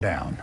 down.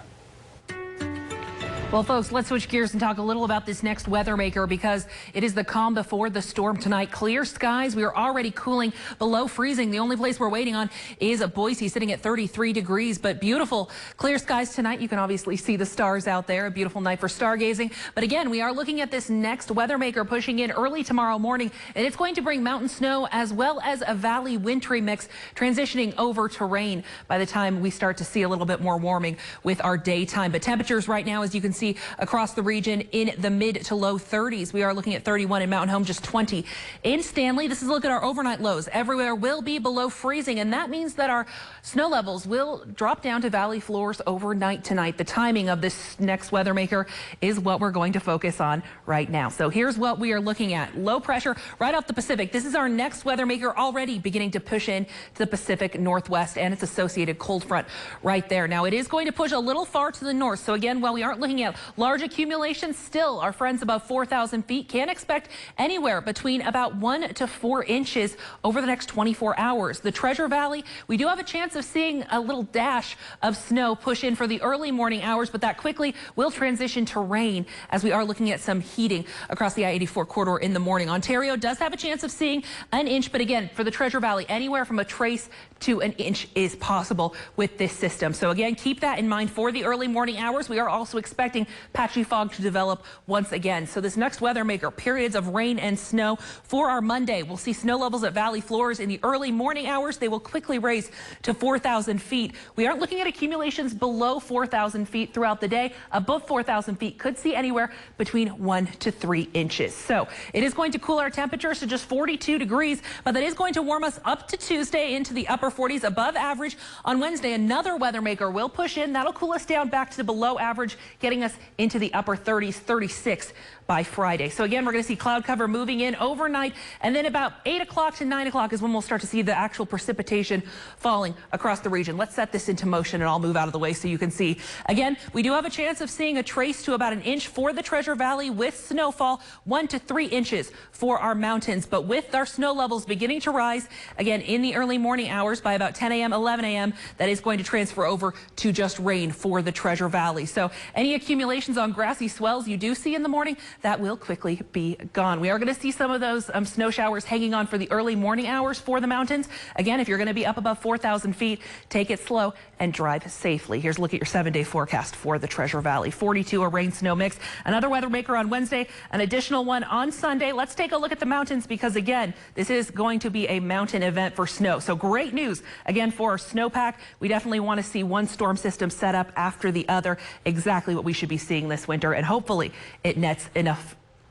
Well, folks, let's switch gears and talk a little about this next weather maker because it is the calm before the storm tonight. Clear skies. We are already cooling below freezing. The only place we're waiting on is Boise, sitting at 33 degrees, but beautiful clear skies tonight. You can obviously see the stars out there. A beautiful night for stargazing. But again, we are looking at this next weather maker pushing in early tomorrow morning, and it's going to bring mountain snow as well as a valley wintry mix transitioning over to rain by the time we start to see a little bit more warming with our daytime. But temperatures right now, as you can see across the region, in the mid to low 30s. We are looking at 31 in Mountain Home, just 20 in Stanley. This is a look at our overnight lows. Everywhere will be below freezing, and that means that our snow levels will drop down to valley floors overnight tonight. The timing of this next weather maker is what we're going to focus on right now. So here's what we are looking at. Low pressure right off the Pacific. This is our next weather maker, already beginning to push in to the Pacific Northwest and its associated cold front right there. Now, it is going to push a little far to the north. So again, while we aren't looking at large accumulations, still our friends above 4,000 feet can expect anywhere between about 1 to 4 inches over the next 24 hours. The Treasure Valley, we do have a chance of seeing a little dash of snow push in for the early morning hours, but that quickly will transition to rain as we are looking at some heating across the I-84 corridor in the morning. Ontario does have a chance of seeing an inch, but again, for the Treasure Valley, anywhere from a trace to an inch is possible with this system. So again, keep that in mind for the early morning hours. We are also expecting patchy fog to develop once again. So this next weather maker, periods of rain and snow for our Monday. We'll see snow levels at valley floors in the early morning hours. They will quickly raise to 4,000 feet. We aren't looking at accumulations below 4,000 feet throughout the day. Above 4,000 feet could see anywhere between 1 to 3 inches. So it is going to cool our temperatures to just 42 degrees, but that is going to warm us up to Tuesday into the upper 40s, above average. On Wednesday, another weather maker will push in. That'll cool us down back to below average, getting us into the upper 30s, 36 by Friday. So again, we're going to see cloud cover moving in overnight, and then about 8 o'clock to 9 o'clock is when we'll start to see the actual precipitation falling across the region. Let's set this into motion, and I'll move out of the way so you can see. Again, we do have a chance of seeing a trace to about an inch for the Treasure Valley with snowfall, 1 to 3 inches for our mountains. But with our snow levels beginning to rise again in the early morning hours by about 10 a.m., 11 a.m., that is going to transfer over to just rain for the Treasure Valley. So any accumulations on grassy swells you do see in the morning, that will quickly be gone. We are going to see some of those snow showers hanging on for the early morning hours for the mountains. Again, if you're going to be up above 4,000 feet, take it slow and drive safely. Here's a look at your 7-day forecast for the Treasure Valley. 42, a rain snow mix. Another weather maker on Wednesday, an additional one on Sunday. Let's take a look at the mountains because, again, this is going to be a mountain event for snow. So great news, again, for our snowpack. We definitely want to see one storm system set up after the other. Exactly what we should be seeing this winter, and hopefully it nets enough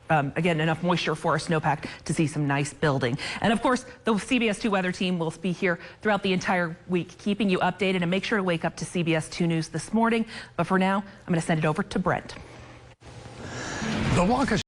enough moisture for our snowpack to see some nice building. And of course, the CBS2 weather team will be here throughout the entire week, keeping you updated, and make sure to wake up to CBS2 News this morning. But for now, I'm going to send it over to Brent. The Wonka